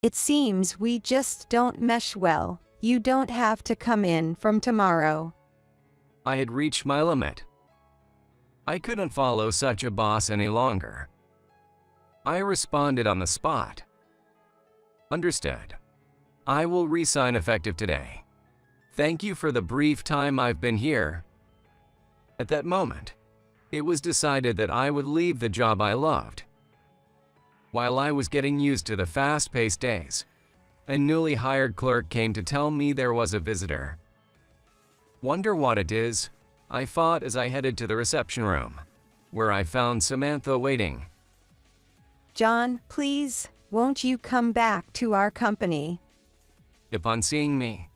It seems we just don't mesh well. You don't have to come in from tomorrow. I had reached my limit. I couldn't follow such a boss any longer. I responded on the spot. Understood. I will resign effective today. Thank you for the brief time I've been here. At that moment, it was decided that I would leave the job I loved. While I was getting used to the fast-paced days, a newly hired clerk came to tell me there was a visitor. Wonder what it is? I thought as I headed to the reception room, where I found Samantha waiting. John, please, won't you come back to our company? Upon seeing me,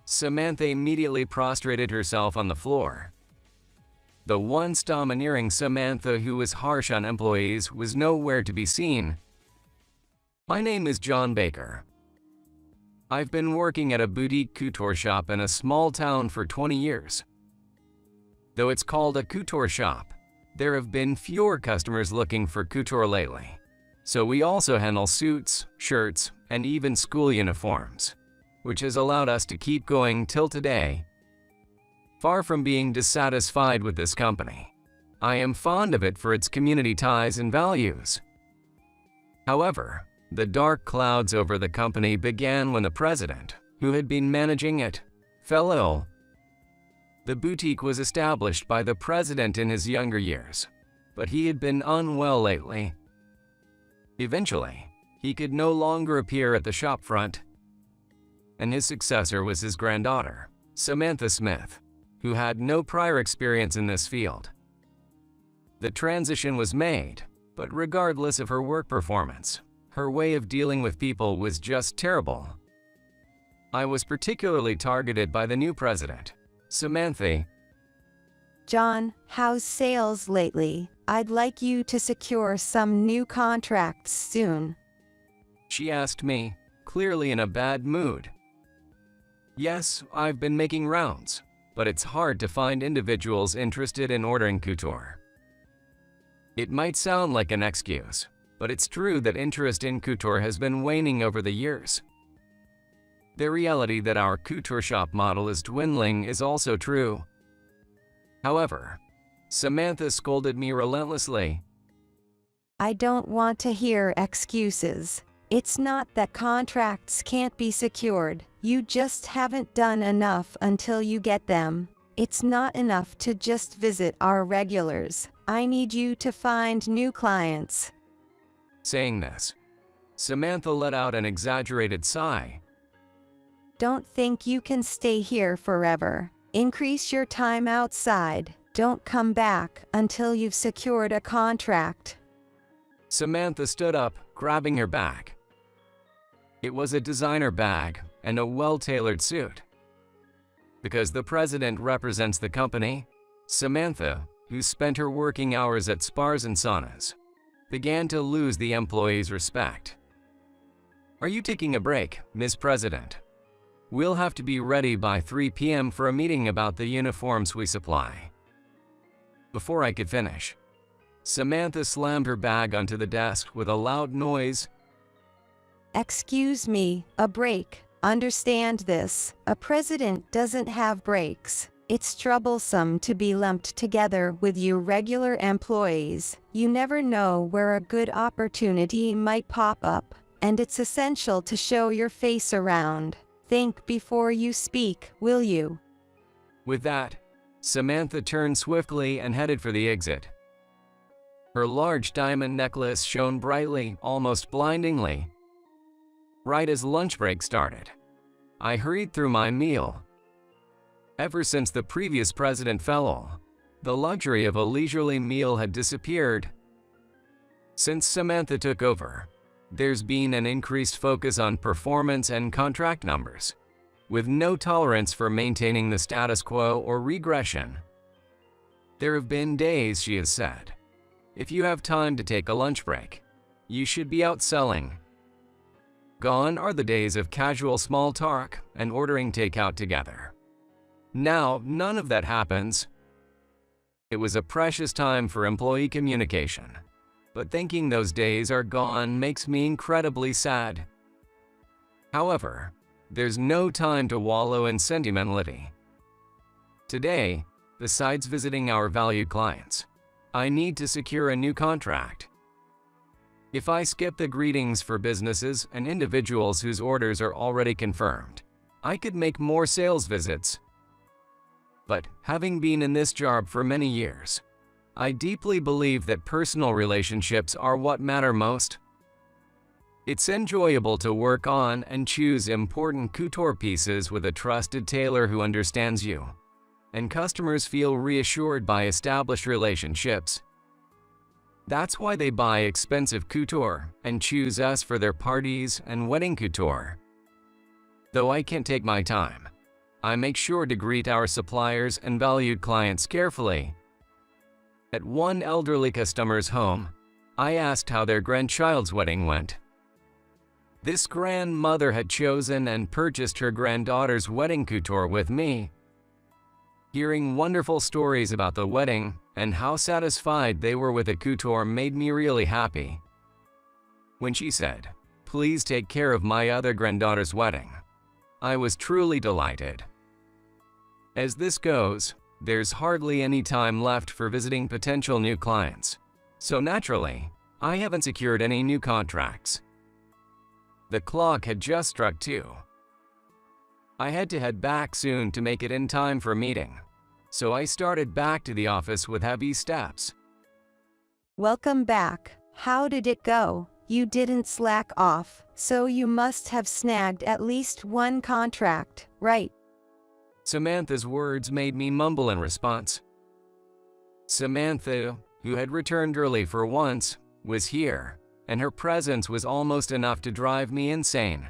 Samantha immediately prostrated herself on the floor. The once domineering Samantha who was harsh on employees was nowhere to be seen. My name is John Baker. I've been working at a boutique couture shop in a small town for 20 years. Though it's called a couture shop, there have been fewer customers looking for couture lately. So we also handle suits, shirts, and even school uniforms, which has allowed us to keep going till today. Far from being dissatisfied with this company, I am fond of it for its community ties and values. However, the dark clouds over the company began when the president, who had been managing it, fell ill. The boutique was established by the president in his younger years, but he had been unwell lately. Eventually, he could no longer appear at the shop front, and his successor was his granddaughter, Samantha Smith, who had no prior experience in this field. The transition was made, but regardless of her work performance, her way of dealing with people was just terrible. I was particularly targeted by the new president, Samantha. John, how's sales lately? I'd like you to secure some new contracts soon. She asked me, clearly in a bad mood. Yes, I've been making rounds, but it's hard to find individuals interested in ordering couture. It might sound like an excuse, but it's true that interest in couture has been waning over the years. The reality that our couture shop model is dwindling is also true. However, Samantha scolded me relentlessly. I don't want to hear excuses. It's not that contracts can't be secured, you just haven't done enough until you get them. It's not enough to just visit our regulars. I need you to find new clients. Saying this, Samantha let out an exaggerated sigh. Don't think you can stay here forever. Increase your time outside. Don't come back until you've secured a contract. Samantha stood up, grabbing her bag. It was a designer bag and a well-tailored suit. Because the president represents the company, Samantha, who spent her working hours at spas and saunas, began to lose the employees' respect. Are you taking a break, Ms. President? We'll have to be ready by 3 p.m. for a meeting about the uniforms we supply. Before I could finish, Samantha slammed her bag onto the desk with a loud noise. Excuse me, a break. Understand this, a president doesn't have breaks. It's troublesome to be lumped together with your regular employees. You never know where a good opportunity might pop up, and it's essential to show your face around. Think before you speak, will you? With that, Samantha turned swiftly and headed for the exit. Her large diamond necklace shone brightly, almost blindingly. Right as lunch break started, I hurried through my meal. Ever since the previous president fell, the luxury of a leisurely meal had disappeared. Since Samantha took over, there's been an increased focus on performance and contract numbers, with no tolerance for maintaining the status quo or regression. There have been days, she has said, if you have time to take a lunch break, you should be out selling. Gone are the days of casual small talk and ordering takeout together. Now, none of that happens. It was a precious time for employee communication, but thinking those days are gone makes me incredibly sad. However, there's no time to wallow in sentimentality. Today, besides visiting our valued clients, I need to secure a new contract. If I skip the greetings for businesses and individuals whose orders are already confirmed, I could make more sales visits. But having been in this job for many years, I deeply believe that personal relationships are what matter most. It's enjoyable to work on and choose important couture pieces with a trusted tailor who understands you, and customers feel reassured by established relationships. That's why they buy expensive couture and choose us for their parties and wedding couture. Though I can't take my time, I make sure to greet our suppliers and valued clients carefully. At one elderly customer's home, I asked how their grandchild's wedding went. This grandmother had chosen and purchased her granddaughter's wedding couture with me. Hearing wonderful stories about the wedding and how satisfied they were with the couture made me really happy. When she said, "Please take care of my other granddaughter's wedding," I was truly delighted. As this goes, there's hardly any time left for visiting potential new clients, so naturally, I haven't secured any new contracts. The clock had just struck 2. I had to head back soon to make it in time for a meeting, so I started back to the office with heavy steps. Welcome back. How did it go? You didn't slack off, so you must have snagged at least one contract, right? Samantha's words made me mumble in response. Samantha, who had returned early for once, was here, and her presence was almost enough to drive me insane.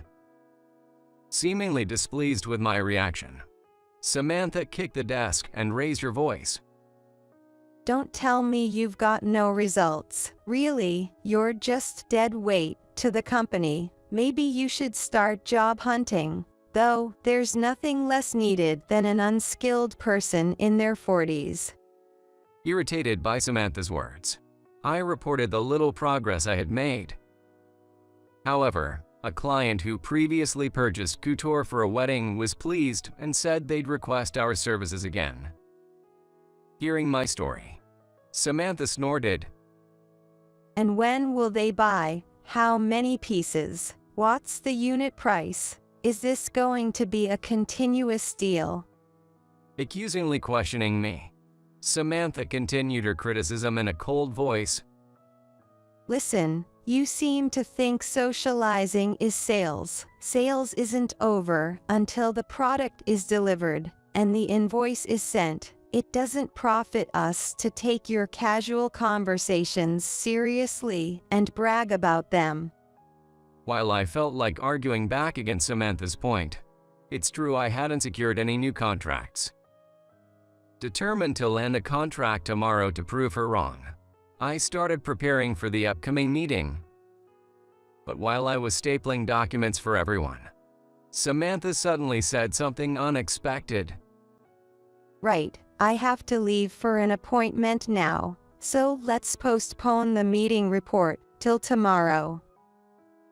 Seemingly displeased with my reaction, Samantha kicked the desk and raised her voice. Don't tell me you've got no results. Really, you're just dead weight to the company. Maybe you should start job hunting. Though, there's nothing less needed than an unskilled person in their 40s. Irritated by Samantha's words, I reported the little progress I had made. However, a client who previously purchased couture for a wedding was pleased and said they'd request our services again. Hearing my story, Samantha snorted. And when will they buy? How many pieces? What's the unit price? Is this going to be a continuous deal? Accusingly questioning me, Samantha continued her criticism in a cold voice. Listen, you seem to think socializing is sales. Sales isn't over until the product is delivered and the invoice is sent. It doesn't profit us to take your casual conversations seriously and brag about them. While I felt like arguing back against Samantha's point, it's true I hadn't secured any new contracts. Determined to land a contract tomorrow to prove her wrong, I started preparing for the upcoming meeting. But while I was stapling documents for everyone, Samantha suddenly said something unexpected. Right, I have to leave for an appointment now, so let's postpone the meeting report till tomorrow.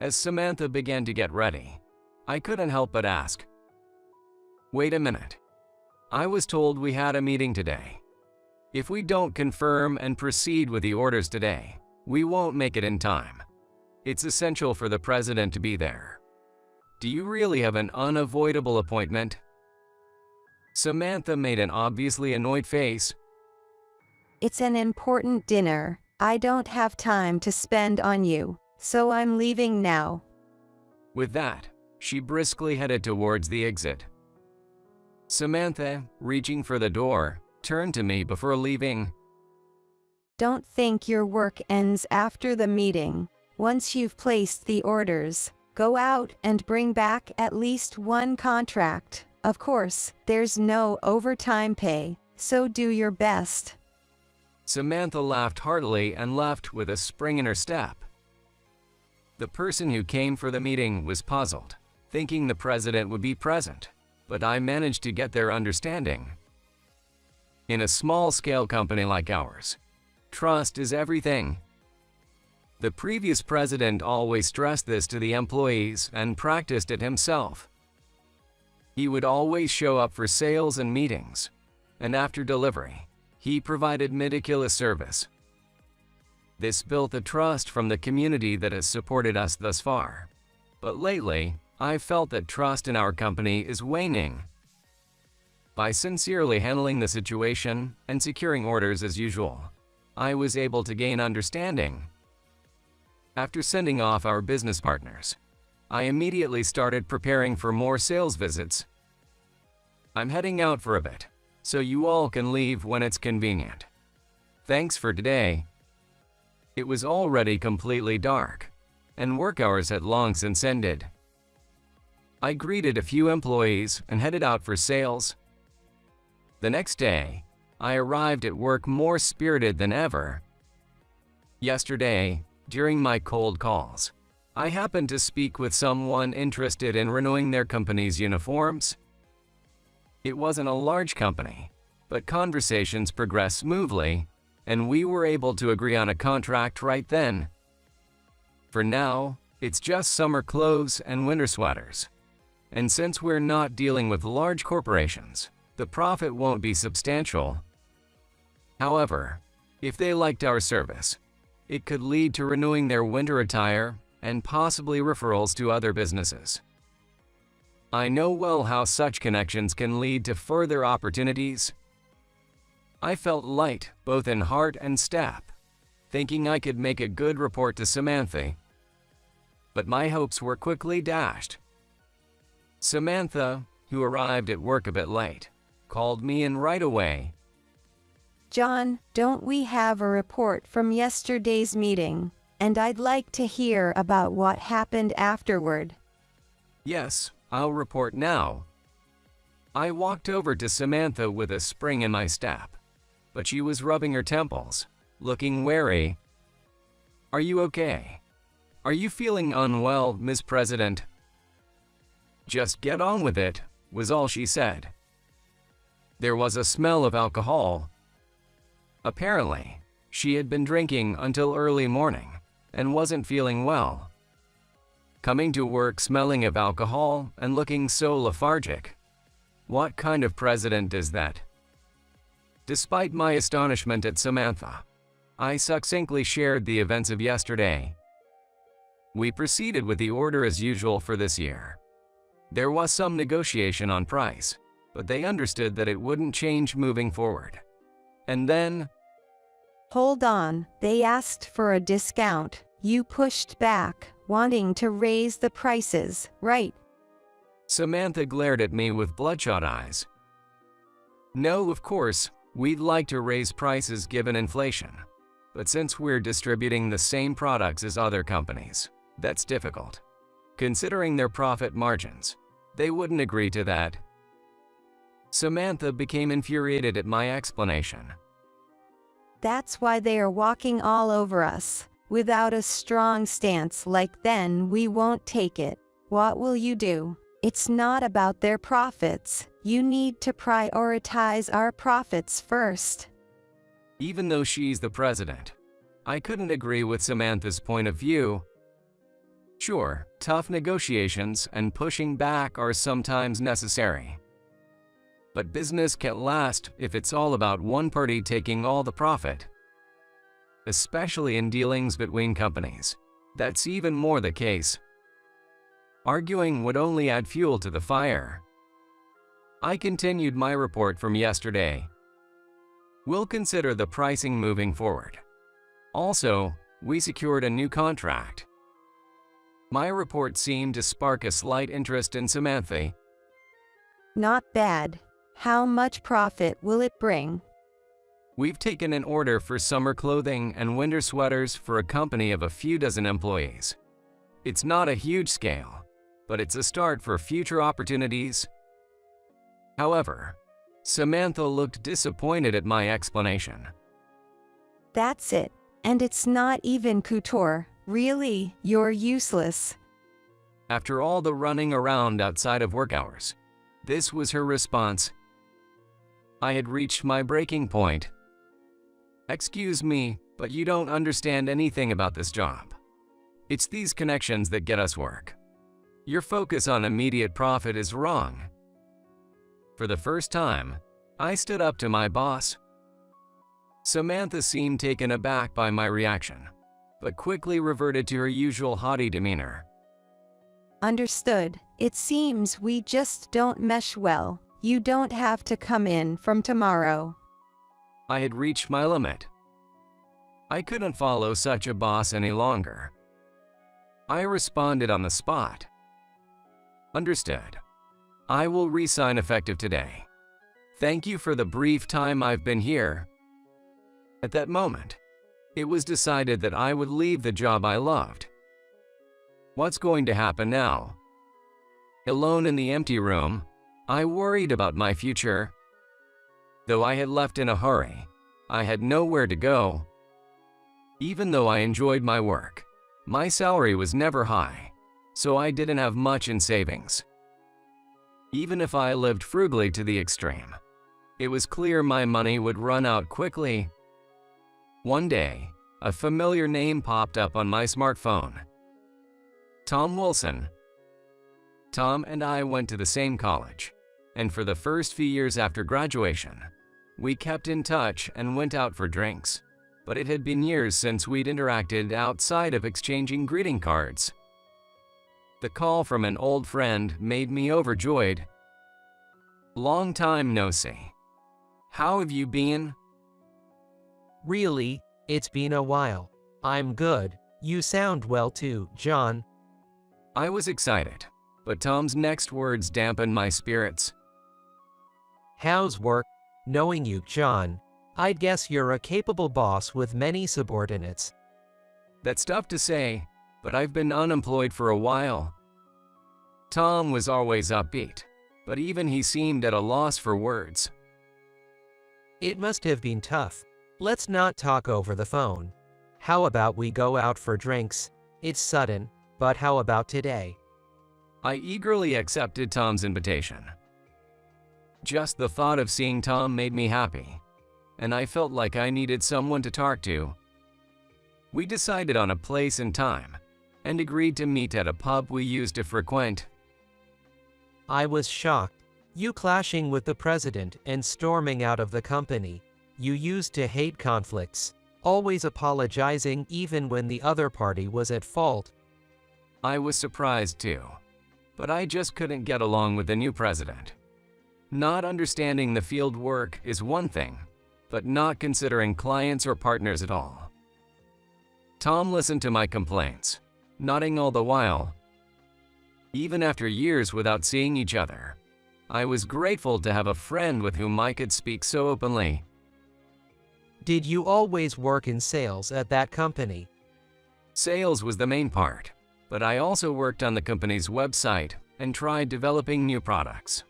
As Samantha began to get ready, I couldn't help but ask, "Wait a minute. I was told we had a meeting today. If we don't confirm and proceed with the orders today, we won't make it in time. It's essential for the president to be there. Do you really have an unavoidable appointment?" Samantha made an obviously annoyed face. It's an important dinner. I don't have time to spend on you, so I'm leaving now. With that, she briskly headed towards the exit. Samantha, reaching for the door, turned to me before leaving. Don't think your work ends after the meeting. Once you've placed the orders, go out and bring back at least one contract. Of course, there's no overtime pay, so do your best. Samantha laughed heartily and left with a spring in her step. The person who came for the meeting was puzzled, thinking the president would be present, but I managed to get their understanding. In a small-scale company like ours, trust is everything. The previous president always stressed this to the employees and practiced it himself. He would always show up for sales and meetings, and after delivery, he provided meticulous service. This built the trust from the community that has supported us thus far. But lately, I've felt that trust in our company is waning. By sincerely handling the situation and securing orders as usual, I was able to gain understanding. After sending off our business partners, I immediately started preparing for more sales visits. I'm heading out for a bit, so you all can leave when it's convenient. Thanks for today. It was already completely dark, and work hours had long since ended. I greeted a few employees and headed out for sales. The next day, I arrived at work more spirited than ever. Yesterday, during my cold calls, I happened to speak with someone interested in renewing their company's uniforms. It wasn't a large company, but conversations progressed smoothly, and we were able to agree on a contract right then. For now, it's just summer clothes and winter sweaters. And since we're not dealing with large corporations, the profit won't be substantial. However, if they liked our service, it could lead to renewing their winter attire and possibly referrals to other businesses. I know well how such connections can lead to further opportunities. I felt light both in heart and step, thinking I could make a good report to Samantha. But my hopes were quickly dashed. Samantha, who arrived at work a bit late, called me in right away. John, don't we have a report from yesterday's meeting? And I'd like to hear about what happened afterward. Yes, I'll report now. I walked over to Samantha with a spring in my step, but she was rubbing her temples, looking wary. Are you okay? Are you feeling unwell, Ms. President? Just get on with it, was all she said. There was a smell of alcohol. Apparently, she had been drinking until early morning and wasn't feeling well. Coming to work smelling of alcohol and looking so lethargic. What kind of president is that? Despite my astonishment at Samantha, I succinctly shared the events of yesterday. We proceeded with the order as usual for this year. There was some negotiation on price, but they understood that it wouldn't change moving forward. And then… Hold on, they asked for a discount. You pushed back, wanting to raise the prices, right? Samantha glared at me with bloodshot eyes. No, of course, we'd like to raise prices given inflation. But since we're distributing the same products as other companies, that's difficult. Considering their profit margins, they wouldn't agree to that. Samantha became infuriated at my explanation. That's why they are walking all over us. Without a strong stance like then we won't take it. What will you do? It's not about their profits. You need to prioritize our profits first. Even though she's the president, I couldn't agree with Samantha's point of view. Sure, tough negotiations and pushing back are sometimes necessary. But business can't last if it's all about one party taking all the profit. Especially in dealings between companies, that's even more the case. Arguing would only add fuel to the fire. I continued my report from yesterday. We'll consider the pricing moving forward. Also, we secured a new contract. My report seemed to spark a slight interest in Samantha. Not bad. How much profit will it bring? We've taken an order for summer clothing and winter sweaters for a company of a few dozen employees. It's not a huge scale, but it's a start for future opportunities. However, Samantha looked disappointed at my explanation. That's it. And it's not even couture. Really, you're useless. After all the running around outside of work hours, this was her response. I had reached my breaking point. Excuse me, But you don't understand anything about this job. It's these connections that get us work. Your focus on immediate profit is wrong." For the first time, I stood up to my boss. Samantha seemed taken aback by my reaction, but quickly reverted to her usual haughty demeanor. Understood. It seems we just don't mesh well. You don't have to come in from tomorrow. I had reached my limit. I couldn't follow such a boss any longer. I responded on the spot. "Understood. I will resign effective today. Thank you for the brief time I've been here." At that moment, it was decided that I would leave the job I loved. What's going to happen now? Alone in the empty room, I worried about my future. Though I had left in a hurry, I had nowhere to go. Even though I enjoyed my work, my salary was never high, so I didn't have much in savings. Even if I lived frugally to the extreme, it was clear my money would run out quickly. One day, a familiar name popped up on my smartphone. Tom Wilson. Tom and I went to the same college, and for the first few years after graduation, we kept in touch and went out for drinks. But it had been years since we'd interacted outside of exchanging greeting cards. The call from an old friend made me overjoyed. "Long time no see. How have you been?" "Really, it's been a while. I'm good. You sound well too, John." I was excited, but Tom's next words dampened my spirits. "How's work? Knowing you, John, I'd guess you're a capable boss with many subordinates." That's tough to say, but I've been unemployed for a while. Tom was always upbeat, but even he seemed at a loss for words. "It must have been tough. Let's not talk over the phone. How about we go out for drinks? It's sudden, but how about today?" I eagerly accepted Tom's invitation. Just the thought of seeing Tom made me happy, and I felt like I needed someone to talk to. We decided on a place and time, and agreed to meet at a pub we used to frequent. "I was shocked. You clashing with the president and storming out of the company. You used to hate conflicts, always apologizing even when the other party was at fault." I was surprised too, but I just couldn't get along with the new president. Not understanding the field work is one thing, but not considering clients or partners at all. Tom listened to my complaints, nodding all the while. Even after years without seeing each other, I was grateful to have a friend with whom I could speak so openly. "Did you always work in sales at that company?" Sales was the main part, but I also worked on the company's website and tried developing new products.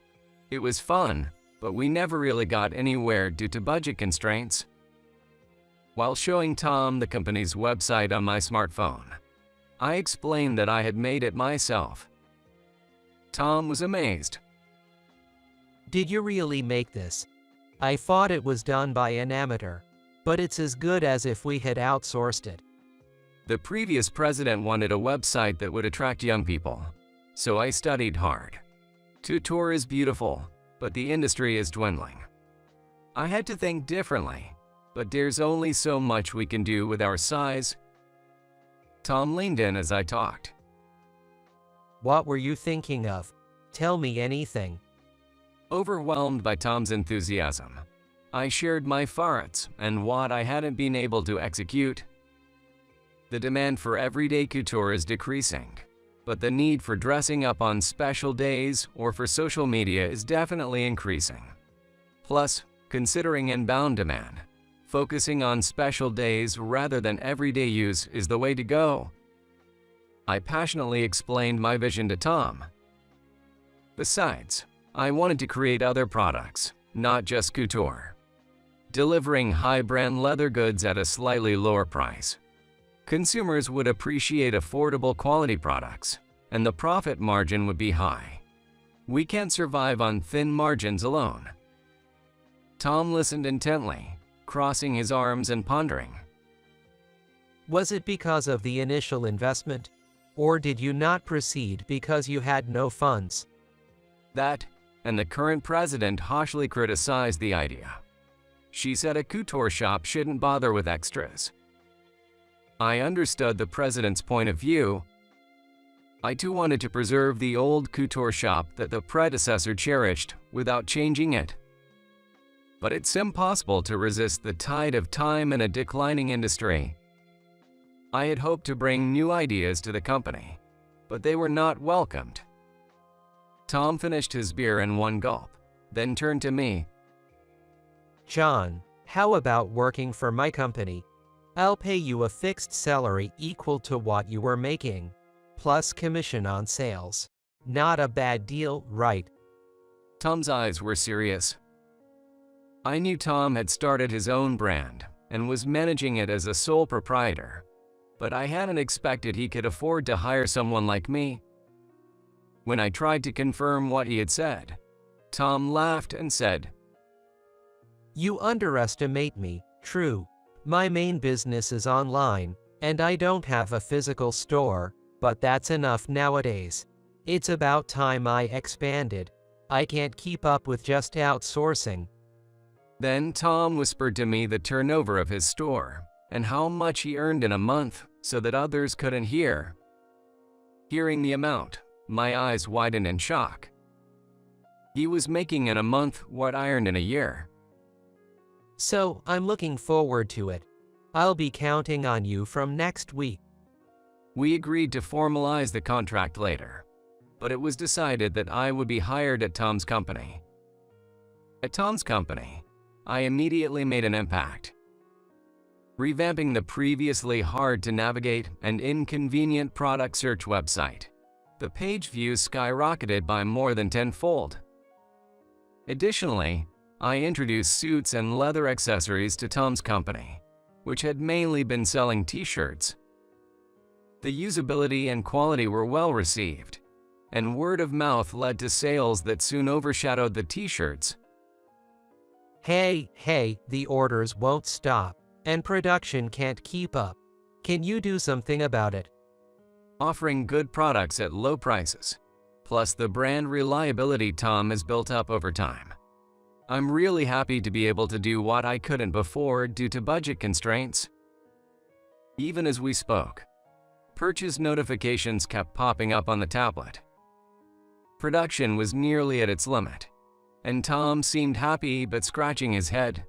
It was fun, but we never really got anywhere due to budget constraints. While showing Tom the company's website on my smartphone, I explained that I had made it myself. Tom was amazed. "Did you really make this? I thought it was done by an amateur, but it's as good as if we had outsourced it." The previous president wanted a website that would attract young people, so I studied hard. Tutor is beautiful, but the industry is dwindling. I had to think differently, but there's only so much we can do with our size. Tom leaned in as I talked. "What were you thinking of? Tell me anything." Overwhelmed by Tom's enthusiasm, I shared my thoughts and what I hadn't been able to execute. The demand for everyday couture is decreasing, but the need for dressing up on special days or for social media is definitely increasing. Plus, considering inbound demand, focusing on special days rather than everyday use is the way to go. I passionately explained my vision to Tom. Besides, I wanted to create other products, not just couture, delivering high-brand leather goods at a slightly lower price. Consumers would appreciate affordable quality products, and the profit margin would be high. We can't survive on thin margins alone. Tom listened intently, crossing his arms and pondering. Was it because of the initial investment? Or did you not proceed because you had no funds? That, and the current president harshly criticized the idea. She said a couture shop shouldn't bother with extras. I understood the president's point of view. I too wanted to preserve the old couture shop that the predecessor cherished without changing it. But it's impossible to resist the tide of time in a declining industry. I had hoped to bring new ideas to the company, but they were not welcomed. Tom finished his beer in one gulp, then turned to me. John, how about working for my company? I'll pay you a fixed salary equal to what you were making, plus commission on sales. Not a bad deal, right? Tom's eyes were serious. I knew Tom had started his own brand and was managing it as a sole proprietor, but I hadn't expected he could afford to hire someone like me. When I tried to confirm what he had said, Tom laughed and said, You underestimate me, true. My main business is online, and I don't have a physical store, but that's enough nowadays. It's about time I expanded. I can't keep up with just outsourcing. Then Tom whispered to me the turnover of his store and how much he earned in a month so that others couldn't hear. Hearing the amount, my eyes widened in shock. He was making in a month what I earned in a year. So, I'm looking forward to it. I'll be counting on you from next week. We agreed to formalize the contract later, but it was decided that I would be hired at Tom's company. At Tom's company, I immediately made an impact. Revamping the previously hard-to-navigate and inconvenient product search website, the page views skyrocketed by more than tenfold. Additionally, I introduced suits and leather accessories to Tom's company, which had mainly been selling t-shirts. The usability and quality were well received, and word of mouth led to sales that soon overshadowed the t-shirts. Hey, the orders won't stop, and production can't keep up. Can you do something about it? Offering good products at low prices, plus the brand reliability Tom has built up over time. I'm really happy to be able to do what I couldn't before due to budget constraints. Even as we spoke, purchase notifications kept popping up on the tablet. Production was nearly at its limit, and Tom seemed happy but scratching his head.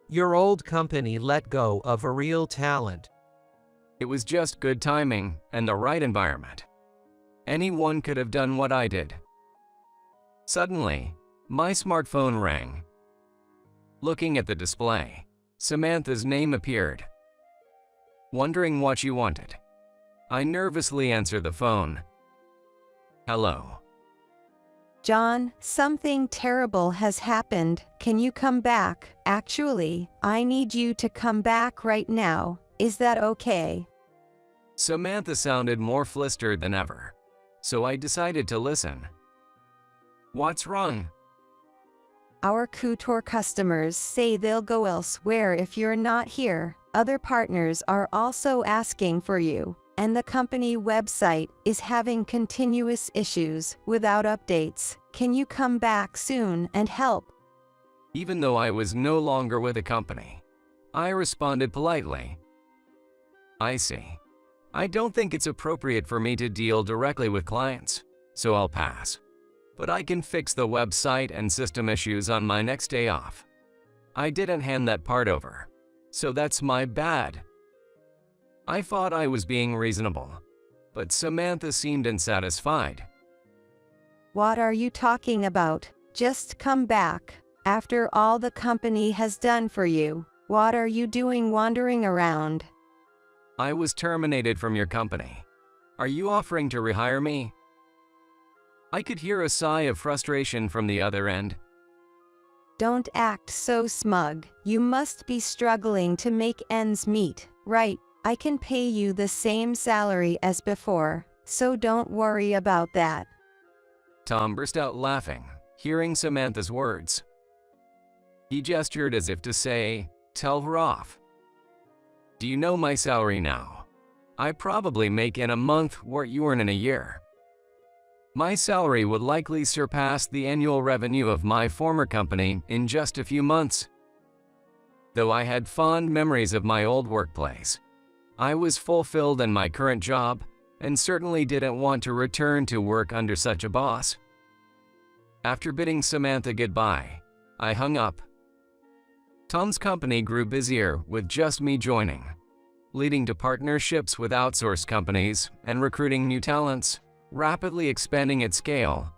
Your old company let go of a real talent. It was just good timing and the right environment. Anyone could have done what I did. Suddenly, my smartphone rang. Looking at the display, Samantha's name appeared. Wondering what she wanted, I nervously answered the phone. Hello. John, something terrible has happened. Can you come back? Actually, I need you to come back right now. Is that okay? Samantha sounded more flustered than ever, so I decided to listen. What's wrong? Our couture customers say they'll go elsewhere if you're not here. Other partners are also asking for you, and the company website is having continuous issues without updates. Can you come back soon and help? Even though I was no longer with the company, I responded politely. I see. I don't think it's appropriate for me to deal directly with clients, so I'll pass. But I can fix the website and system issues on my next day off. I didn't hand that part over, so that's my bad. I thought I was being reasonable, but Samantha seemed unsatisfied. What are you talking about? Just come back. After all the company has done for you, what are you doing wandering around? I was terminated from your company. Are you offering to rehire me? I could hear a sigh of frustration from the other end. Don't act so smug. You must be struggling to make ends meet, right? I can pay you the same salary as before, so don't worry about that. Tom burst out laughing, hearing Samantha's words. He gestured as if to say, "Tell her off." Do you know my salary now? I probably make in a month what you earn in a year. My salary would likely surpass the annual revenue of my former company in just a few months. Though I had fond memories of my old workplace, I was fulfilled in my current job and certainly didn't want to return to work under such a boss. After bidding Samantha goodbye, I hung up. Tom's company grew busier with just me joining, leading to partnerships with outsourced companies and recruiting new talents, rapidly expanding its scale.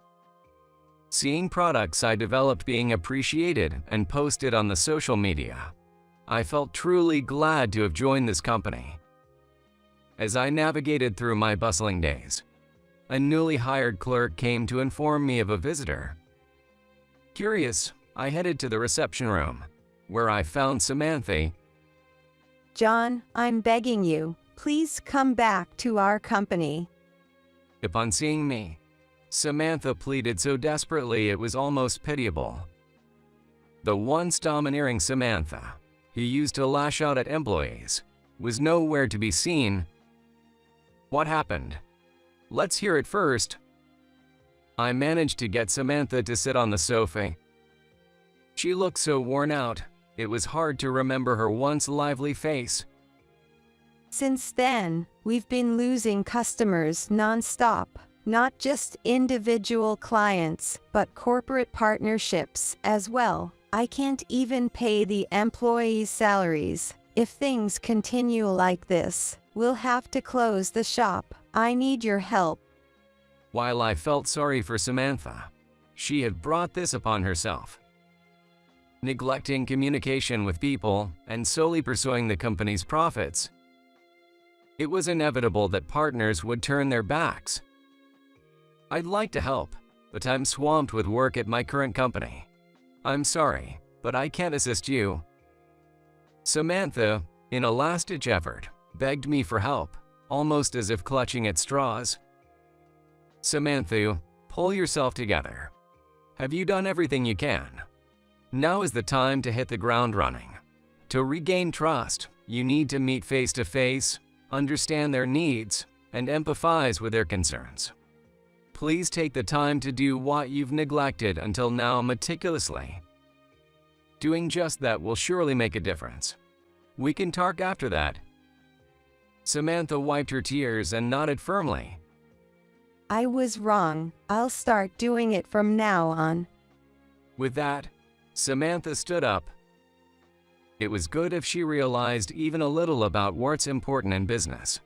Seeing products I developed being appreciated and posted on the social media, I felt truly glad to have joined this company. As I navigated through my bustling days, a newly hired clerk came to inform me of a visitor. Curious, I headed to the reception room, where I found Samantha. John, I'm begging you, please come back to our company. Upon seeing me, Samantha pleaded so desperately it was almost pitiable. The once domineering Samantha, who used to lash out at employees, was nowhere to be seen. What happened? Let's hear it first. I managed to get Samantha to sit on the sofa. She looked so worn out, it was hard to remember her once lively face. Since then, we've been losing customers non-stop, not just individual clients, but corporate partnerships as well. I can't even pay the employees' salaries. If things continue like this, we'll have to close the shop. I need your help. While I felt sorry for Samantha, she had brought this upon herself. Neglecting communication with people and solely pursuing the company's profits, it was inevitable that partners would turn their backs. I'd like to help, but I'm swamped with work at my current company. I'm sorry, but I can't assist you. Samantha, in a last-ditch effort, begged me for help, almost as if clutching at straws. Samantha, pull yourself together. Have you done everything you can? Now is the time to hit the ground running. To regain trust, you need to meet face-to-face, understand their needs, and empathize with their concerns. Please take the time to do what you've neglected until now meticulously. Doing just that will surely make a difference. We can talk after that. Samantha wiped her tears and nodded firmly. I was wrong. I'll start doing it from now on. With that, Samantha stood up. It was good if she realized even a little about what's important in business.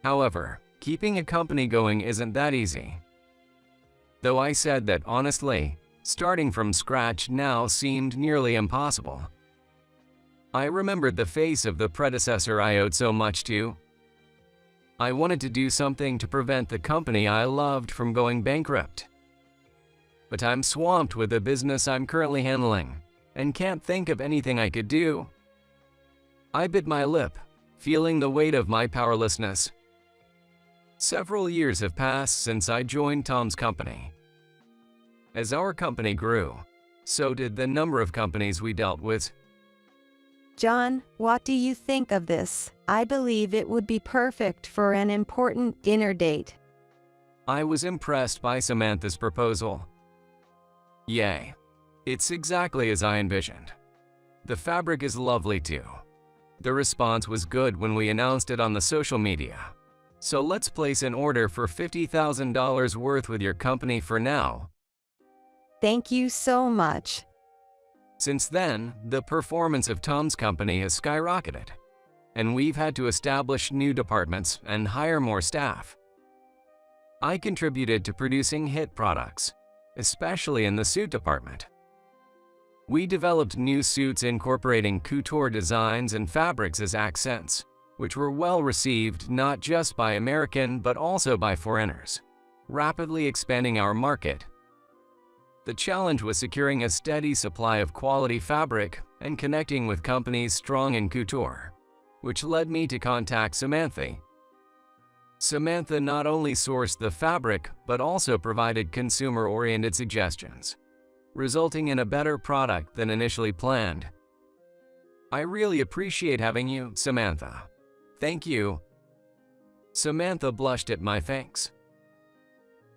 However, keeping a company going isn't that easy. Though I said that honestly, starting from scratch now seemed nearly impossible. I remembered the face of the predecessor I owed so much to. I wanted to do something to prevent the company I loved from going bankrupt. But I'm swamped with the business I'm currently handling, and can't think of anything I could do. I bit my lip, feeling the weight of my powerlessness. Several years have passed since I joined Tom's company. As our company grew, so did the number of companies we dealt with. John, what do you think of this? I believe it would be perfect for an important dinner date. I was impressed by Samantha's proposal. Yay. It's exactly as I envisioned. The fabric is lovely too. The response was good when we announced it on the social media. So let's place an order for $50,000 worth with your company for now. Thank you so much. Since then, the performance of Tom's company has skyrocketed, and we've had to establish new departments and hire more staff. I contributed to producing hit products, especially in the suit department. We developed new suits incorporating couture designs and fabrics as accents, which were well received not just by American but also by foreigners, rapidly expanding our market. The challenge was securing a steady supply of quality fabric and connecting with companies strong in couture, which led me to contact Samantha. Samantha not only sourced the fabric but also provided consumer-oriented suggestions, resulting in a better product than initially planned. I really appreciate having you, Samantha. Thank you. Samantha blushed at my thanks.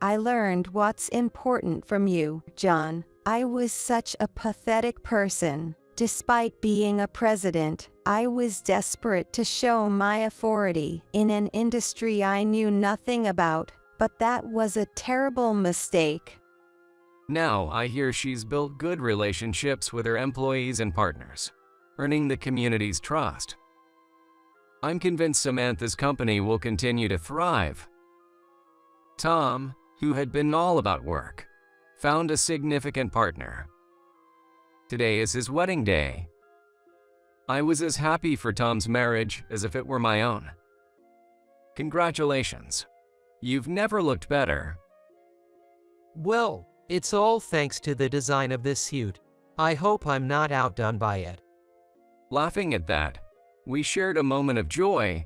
I learned what's important from you, John. I was such a pathetic person. Despite being a president, I was desperate to show my authority in an industry I knew nothing about, but that was a terrible mistake. Now I hear she's built good relationships with her employees and partners, earning the community's trust. I'm convinced Samantha's company will continue to thrive. Tom, who had been all about work, found a significant partner. Today is his wedding day. I was as happy for Tom's marriage as if it were my own. Congratulations. You've never looked better. Well, it's all thanks to the design of this suit. I hope I'm not outdone by it. Laughing at that, we shared a moment of joy,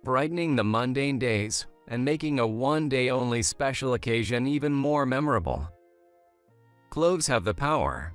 brightening the mundane days and making a one-day-only special occasion even more memorable. Clothes have the power